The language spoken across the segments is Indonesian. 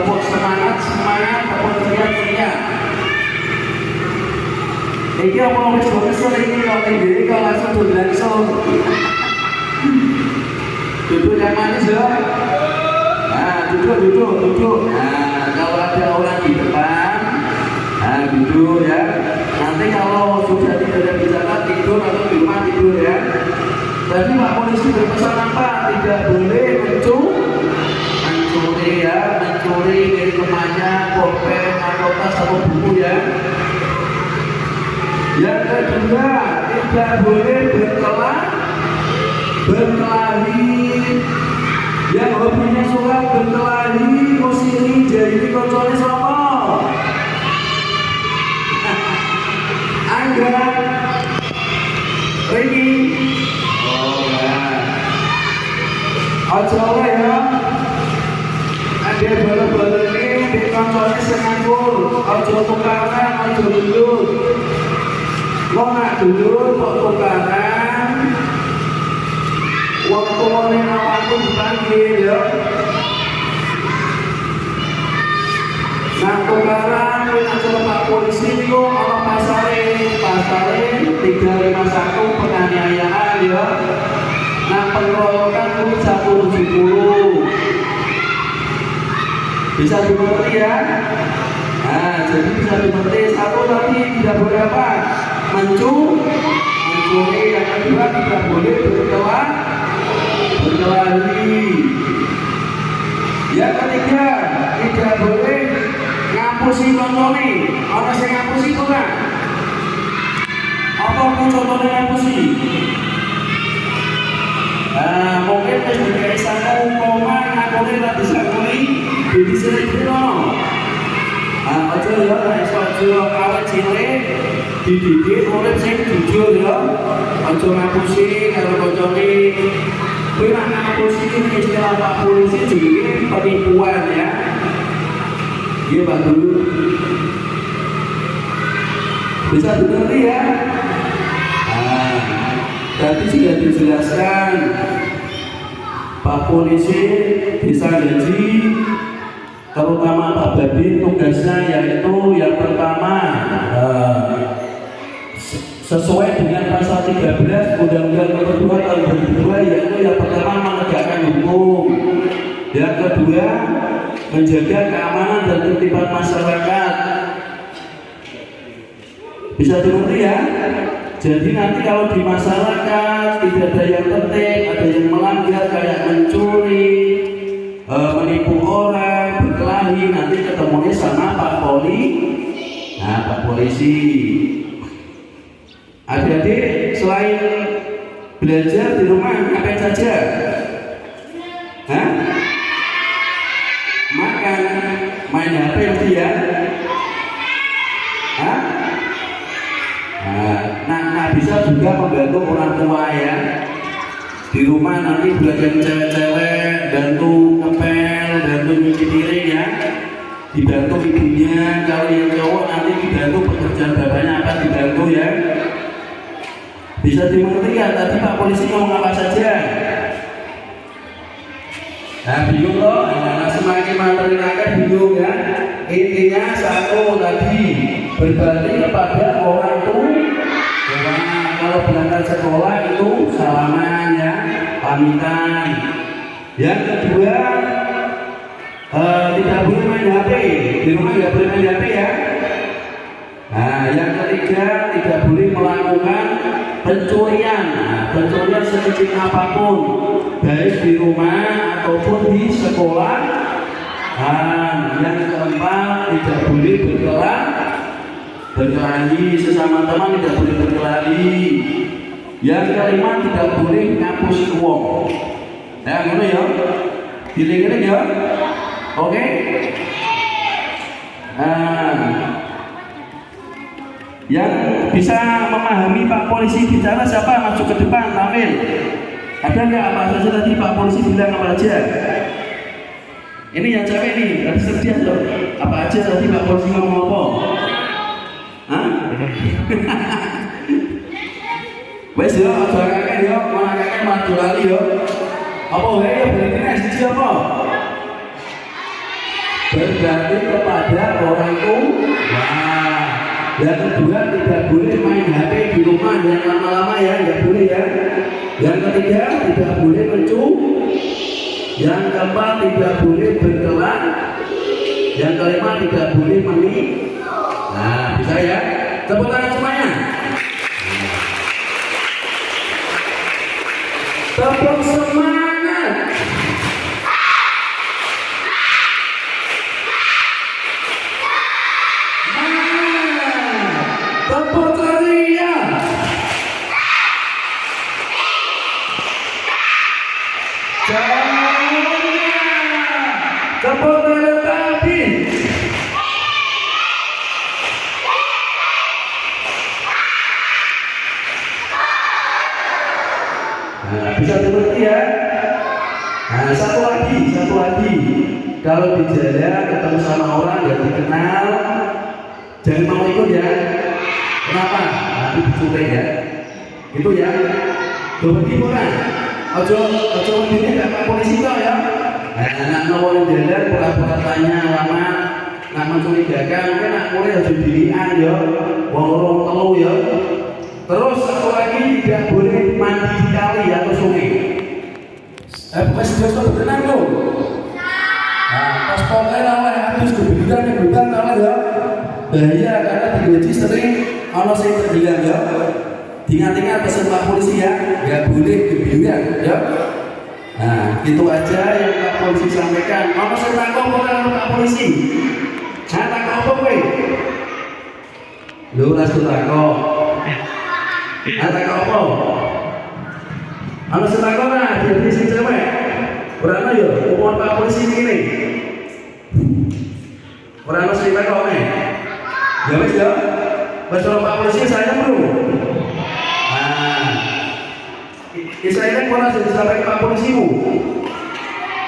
tepuk semangat tepuk teriak. Iki apa wis kesel iki kok iki kok langsung langsung. Duduk yang manis ya. Nah, duduk. Nah, kalau ada orang di depan, nah duduk ya. Nanti kalau sudah tidak ada bicara tidur atau di rumah tidur ya. Tadi Pak Polisi berpesan apa? Tidak boleh mencuri milik temannya, pulpen atau tas atau buku ya. Yang kedua, tidak boleh berkelahi. Yang hobinya suka berkelahi, musiri, jadi konsolnya sama. Angga, Riki, oh ya, ojo ya. Ada bala-bala ini di konsolnya senangkul, ojo tukaran, ojo dulu. Lo nak dulu, kok tukaran. Waktu orang awakku dipanggil ya. Nah tukaran acara Pak Polisi itu orang pasarin 351 penganiayaan ya. Nah pengeroyokan itu 170. Bisa dimengerti ya. Nah jadi bisa dimengerti. Satu tadi tidak boleh apa? Mencuri. Yang kedua tidak boleh berkelahi. Yang ketiga tidak boleh ngapusi koncone. Orang yang ngapusi itu kan apa pun contohnya ngapusi. Nah mungkin sebagai satu koma ngakoni tak bisa ngakoni di sini no. Nah aja ya aja awet cilik dididik urip sing jujur ya. Aja ngapusi karo koncone. Kowe nak ngapusi istilah Pak Polisi jenenge penipuan ya. Iya Pak Guru. Bisa dimengerti ya? Nah, tadi sudah dijelaskan Pak Polisi bisa gaji, terutama Pak Babi tugasnya yaitu yang pertama sesuai dengan pasal 13 Undang-Undang Nomor 2 Tahun 2002 yaitu yang pertama menegakkan hukum, yang kedua menjaga keamanan dan ketertiban masyarakat. Bisa dimengerti ya? Jadi nanti kalau di masyarakat tidak ada yang tertib, ada yang melanggar kayak mencuri, menipu orang, berkelahi, nanti ketemunya sama Pak Polisi. Adik-adik selain belajar di rumah ngapain saja? Hah? Makan, main HP ya? Hah? Nah bisa juga membantu orang tua ya. Di rumah nanti belajar cewek-cewek, bantu ngepel, bantu nyuci piring ya. Dibantu ibunya, kalau yang cowok nanti dibantu pekerjaan bapaknya akan dibantu ya. Bisa dimengerti ya, tadi Pak Polisi ngomong apa saja? Nah bingung loh, nah, semakin materi bingung ya. Intinya satu tadi berbakti kepada orang tua. Kalau berangkat sekolah itu salaman ya, pamitan. Yang kedua tidak boleh main HP, di rumah tidak boleh main HP ya. Nah yang ketiga tidak boleh melakukan pencurian. Pencurian sekecil apapun, baik di rumah ataupun di sekolah. Yang keempat tidak boleh berkelahi sesama teman, tidak boleh berkelahi. Yang kelima tidak boleh ngapusi uang. Nah ngono ya, dilihat ya. Oke. Yang bisa memahami Pak Polisi bicara siapa? Masuk ke depan, tampil. Ada nggak apa saja tadi Pak Polisi bilang apa aja? Ini yang cewek nih, tadi setia loh. Apa aja tadi Pak Polisi ngomong apa? Hah? Wes yo, aja kakek yo, mana kakek maju lali yo. Apa wae yo berarti siji apa? berbakti kepada orang tua. Yang kedua, tidak boleh main HP di rumah yang lama-lama ya, nggak boleh ya. Yang ketiga, tidak boleh mencuri. Yang keempat, tidak boleh berkelak. Yang kelima, tidak boleh menipu. Nah, bisa ya? Tepuk tangan semuanya. Tepuk semangat. Tepuk teriak. Tepuk tetapi. Nah, bisa dimengerti ya. Nah, satu lagi. Kalau di jalan ketemu sama orang yang dikenal, jangan mau ikut ya. Kenapa? Nanti diculik ya. Itu ya. Begitu kan? Ojo ini gak polisi kok ya. Nah, mau jalan pura-pura tanya lama, nak mencurigakan, mungkin nak mulai harus dirian ya, wong telu ya. Terus satu lagi, tidak boleh mandi di kali atau sungai. Bukan sudah berenang loh. Nah, pas pokoknya oleh hadis kebenaran yang benar oleh ya. Bahaya karena di gaji sering kalau saya terbilang ya. Ingat-ingat pesan Pak Polisi ya, nggak boleh kebiuran ya. Nah, itu aja yang Pak Polisi sampaikan. Kalau saya takut orang Pak Polisi, saya takut apa gue? Lu langsung takut. Takut apa? Kalau saya takut nah, dia si cewek. Berapa ya? Umur Pak Polisi ini. Berapa sih takut nih? Ya wes ya. Betul Pak Polisi saya bro. Kisah ini pernah sudah disampaikan Pak Polisimu.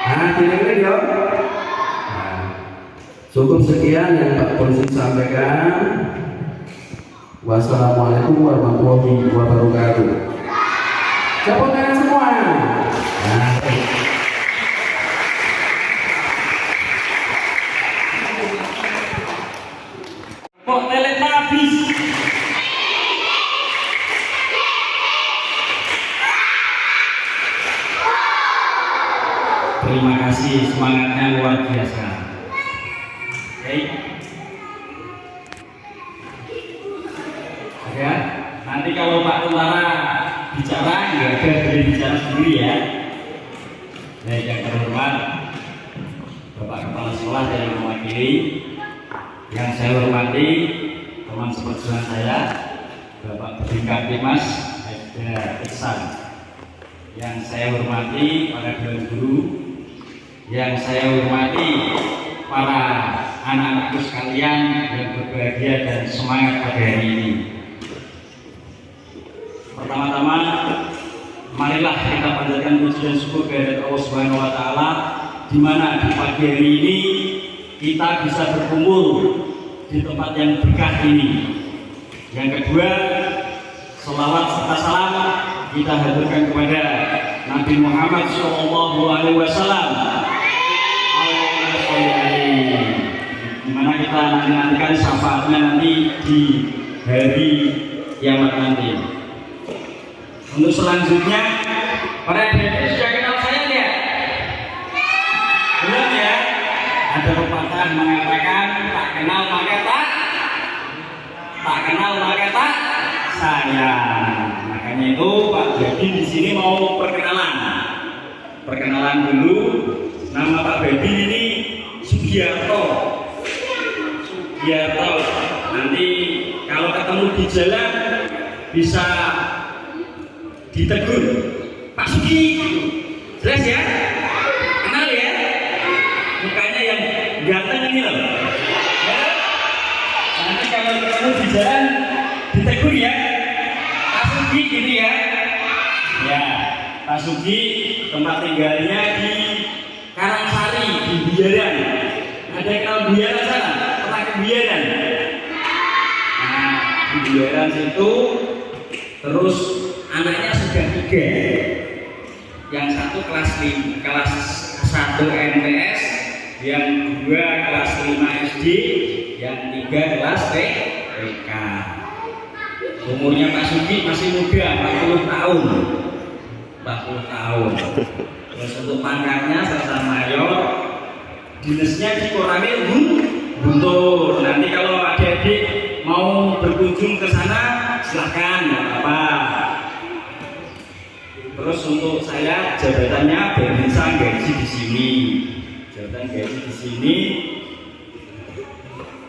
Nah, kira-kira ya. Nah, cukup sekian yang Pak Polisi sampaikan. Wassalamualaikum warahmatullahi wabarakatuh. Tepuk tangan semua. Nah, kok teletabis. Terima kasih, semangatnya luar biasa. Oke. Ya, nanti kalau Pak Tentara bicara, nggak ada boleh bicara sendiri ya. Yang terhormat Bapak Kepala Sekolah yang mewakili, yang saya hormati teman seperjuangan saya, Bapak Bidikar Timas Aida Iksan, yang saya hormati para dewan guru, yang saya hormati para anak-anakku sekalian yang berbahagia dan semangat pada hari ini. Pertama-tama, marilah kita panjatkan puji dan syukur kehadirat Allah Subhanahu wa Ta'ala, di mana di pagi hari ini kita bisa berkumpul di tempat yang berkah ini. Yang kedua, selawat serta salam kita haturkan kepada Nabi Muhammad SAW. Di mana kita nantikan syafaatnya nanti di hari kiamat nanti. Untuk selanjutnya, para adik sudah kenal saya ya? Belum ya? Ada pepatah mengatakan tak kenal maka tak kenal maka tak sayang. Makanya itu Pak Bedi di sini mau perkenalan dulu. Nama Pak Bedi ini Sugiarto. Nanti kalau ketemu di jalan bisa ditegur Pak Sugi, jelas ya? Kenal ya? Mukanya yang ganteng ini loh ya? Nanti kalau ketemu di jalan ditegur ya Pak Sugi gitu ya. Ya, Pak Sugi tempat tinggalnya di Karangsari, di Biaran. Ada yang kenal Biaran sana? Pernah ke Biaran? Nah, di Biaran situ terus anaknya sudah 3. Yang satu kelas 1 MTS, yang 2 kelas 5 SD, yang 3 kelas TK. Umurnya Pak Sugi masih muda, 40 tahun. 40 tahun. Terus untuk pangkatnya serta mayor, dinasnya di Koramil Guntur. Nanti kalau adik-adik mau berkunjung ke sana, silahkan, nggak apa-apa. Terus untuk saya jabatannya Babinsa gaji di sini, jabatan gaji di sini.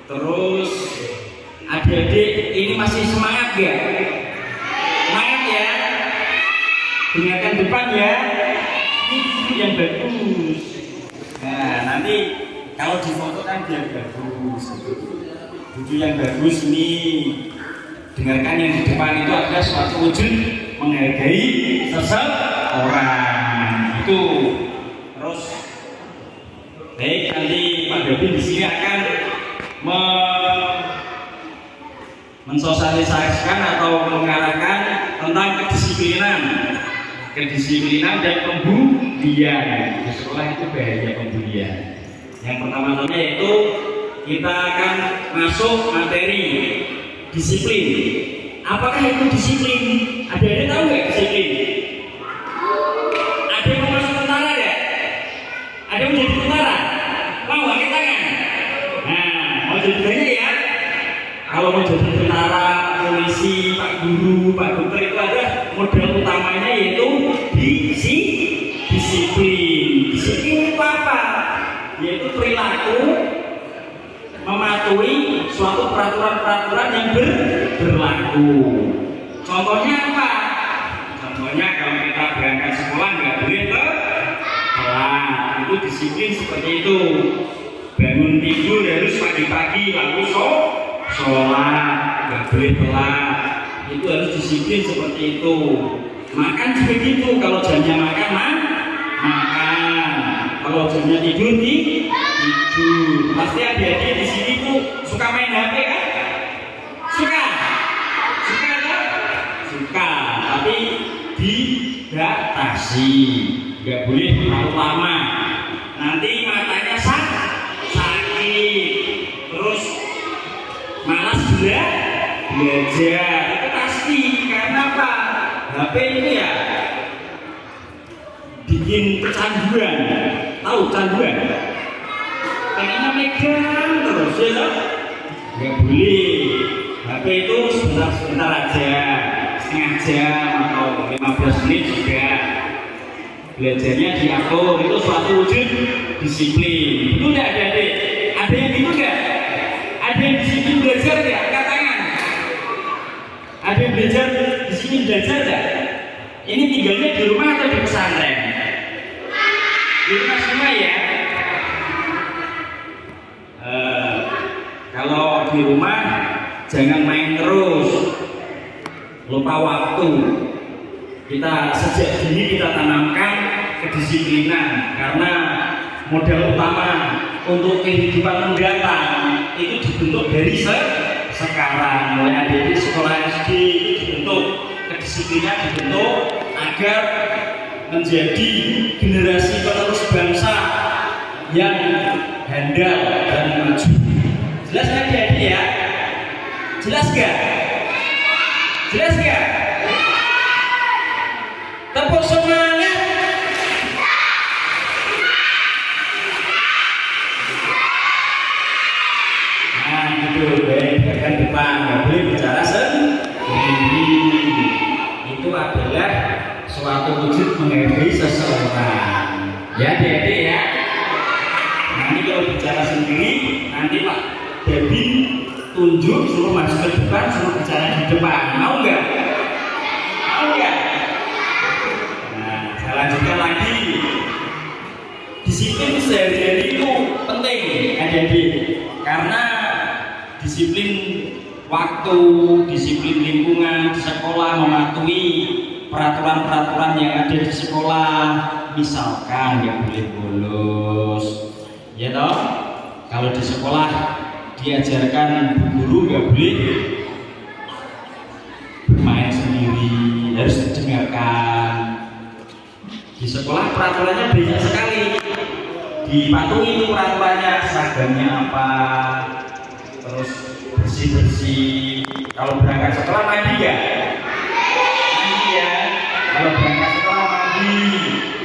Terus adik-adik ini masih semangat ya? Semangat ya? Dengarkan depan ya. Ini yang bagus. Nah nanti kalau difoto kan biar bagus. Buku yang bagus ini. Dengarkan yang di depan itu ada suatu wujud menghargai seseorang itu. Terus baik, nanti Pak Dodi di sini akan mensosialisasikan atau mengarahkan tentang kedisiplinan dan pembulian. Di sekolah itu bahaya pembulian. Yang pertama-tama yaitu kita akan masuk materi disiplin. Apakah itu disiplin? Ada tahu nggak disiplin? Ada yang mau masuk tentara ya? Ada yang mau jadi tentara? Mau angkat tangan? Nah, mau jadi banyak ya? Kalau mau jadi tentara, polisi, pak guru, pak dokter itu ada modal utamanya yaitu disiplin. Disiplin itu apa? Yaitu perilaku mematuhi suatu peraturan-peraturan yang berlaku. Contohnya apa? Contohnya kalau kita berangkat sekolah nggak boleh telat. Itu disiplin seperti itu. Bangun tidur harus pagi-pagi lalu sholat, nggak boleh telat. Itu harus disiplin seperti itu. Makan juga gitu. Kalau jamnya makan makan. Kalau jamnya tidur tidur. Pasti adik-adik di sini tuh suka main HP kan? Suka kan? Suka, tapi dibatasi. Nggak boleh terlalu lama. Nanti matanya sakit. Terus malas belajar. Itu pasti. Karena apa? HP itu ya bikin kecanduan. Tahu canduan? Pengennya megang terus ya, nggak boleh. HP itu sebentar aja, setengah jam atau 15 menit juga. Belajarnya diatur, itu suatu wujud disiplin. Itu udah adik-adik. Ada yang gitu nggak? Ada yang disiplin belajar nggak? Angkat tangan. Ada yang belajar disiplin belajar nggak? Ini tinggalnya di rumah atau di pesantren? Di rumah semua ya. Kalau di rumah jangan main terus, lupa waktu. Kita sejak dini kita tanamkan kedisiplinan, karena modal utama untuk kehidupan mendatang itu dibentuk dari sekarang. Mulai adik-adik sekolah SD itu dibentuk, kedisiplinan dibentuk agar menjadi generasi penerus bangsa yang handal dan maju. Jelas nggak adik-adik ya? Jelas nggak? Jelas nggak? Tepuk semangat. Nah gitu, baik, kan depan, nggak boleh bicara sendiri. Itu adalah suatu wujud menghargai seseorang. Ya adik-adik ya. Nanti kalau bicara sendiri, nanti Pak Debi tunjuk suruh masuk ke depan, suruh bicara di depan. Mau nggak? Mau nggak? Nah, saya lanjutkan lagi. Disiplin sehari-hari itu penting, adik-adik, karena disiplin waktu, disiplin lingkungan di sekolah, mematuhi peraturan-peraturan yang ada di sekolah. Misalkan nggak boleh bolos, ya toh? Kalau di sekolah diajarkan guru nggak boleh bermain sendiri, harus didengarkan. Di sekolah peraturannya banyak sekali. dipatuhi itu peraturannya, seragamnya apa, terus bersih-bersih. Kalau berangkat sekolah mandi ya? Mandi ya. Kalau berangkat sekolah mandi,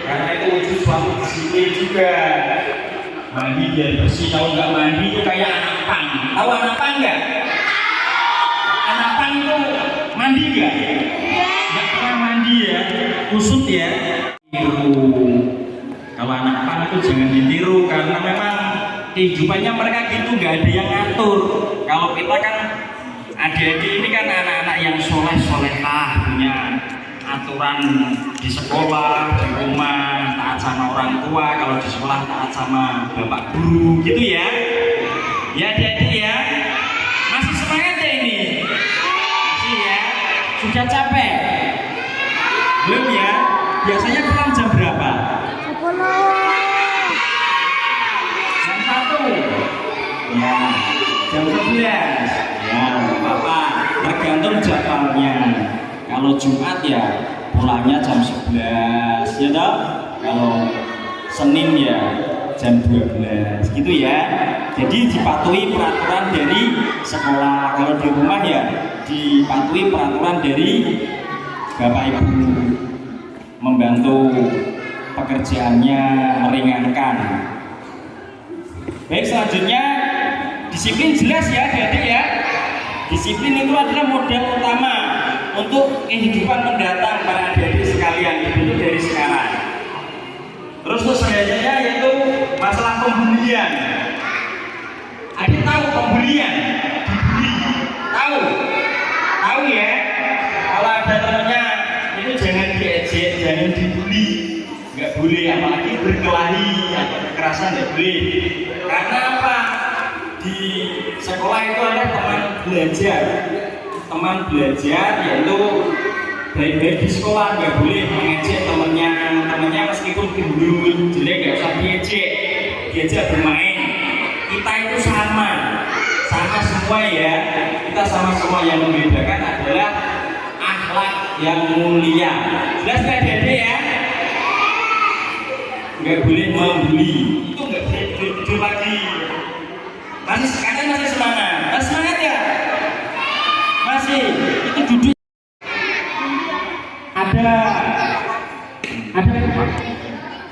karena itu wujud suatu disiplin juga. Mandi biar bersih. Kalau nggak mandi itu kayak anak pang. Tahu anak pang nggak? Anak pang itu mandi nggak? Nggak pernah mandi ya, kusut ya. Kalau anak pang itu jangan ditiru, karena memang kehidupannya mereka gitu, nggak ada yang ngatur. Kalau kita kan adik-adik ini kan anak-anak yang soleh-solehah, punya aturan di sekolah, di rumah, taat sama orang tua, kalau di sekolah taat sama bapak guru, gitu ya. Ya adik-adik ya, masih semangat ya ini? Masih ya? Sudah capek? Belum ya? Biasanya pulang jam berapa? Jam 1? Ya, jam 11? Ya, apa-apa, tergantung jadwalnya. Kalau Jumat ya pulangnya jam 11, ya toh? Kalau Senin ya jam 12, gitu ya. Jadi dipatuhi peraturan dari sekolah. Kalau di rumah ya dipatuhi peraturan dari Bapak Ibu, membantu pekerjaannya, meringankan. Baik, selanjutnya disiplin jelas ya adik-adik ya. Disiplin itu adalah modal utama untuk kehidupan mendatang para adik-adik sekalian, itu dari sekarang. Terus selanjutnya yaitu masalah pembulian. Adik tahu pembulian? Dibully, tahu? Tahu ya? Kalau ada temannya itu jangan diejek, jangan dibully, nggak boleh, apalagi berkelahi atau kekerasan nggak boleh. Karena apa? Di sekolah itu ada teman belajar. Teman belajar yaitu baik-baik di sekolah, nggak boleh mengejek temannya meskipun gendut, jelek nggak usah diejek bermain. Kita itu sama semua ya, kita sama semua. Yang membedakan adalah akhlak yang mulia. Jelas nggak adik-adik ya? Nggak boleh membuli, itu nggak boleh tidur lagi. Masih sekarang masih semangat, masih semangat ya? Masih, itu duduk.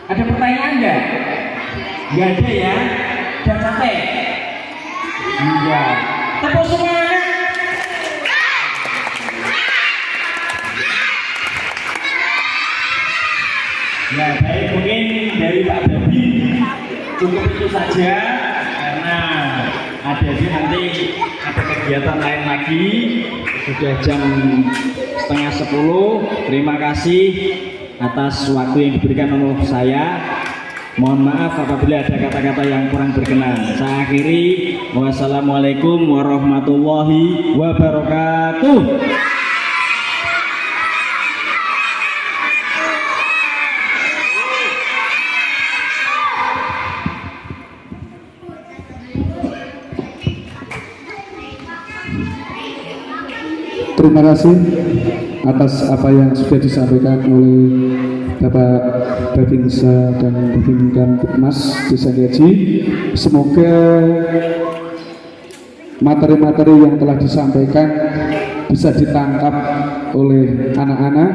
Ada pertanyaan nggak? Nggak ada ya? Udah capek? Iya. Tepuk semangat. Ya baik, mungkin dari Pak Babi cukup itu saja, karena adik-adik nanti ada kegiatan lain lagi. Sudah jam 9:30. Terima kasih atas waktu yang diberikan oleh saya. Mohon maaf apabila ada kata-kata yang kurang berkenan. Saya akhiri. Wassalamualaikum warahmatullahi wabarakatuh. Terima kasih atas apa yang sudah disampaikan oleh Bapak Babinsa dan Babinkan Mas Desa Gaji. Semoga materi-materi yang telah disampaikan bisa ditangkap oleh anak-anak,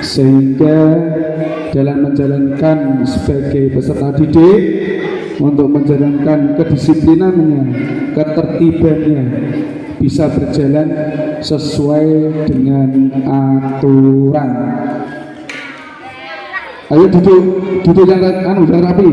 sehingga dalam menjalankan sebagai peserta didik untuk menjalankan kedisiplinannya, ketertibannya bisa berjalan sesuai dengan aturan. Ayo duduk yang rapi.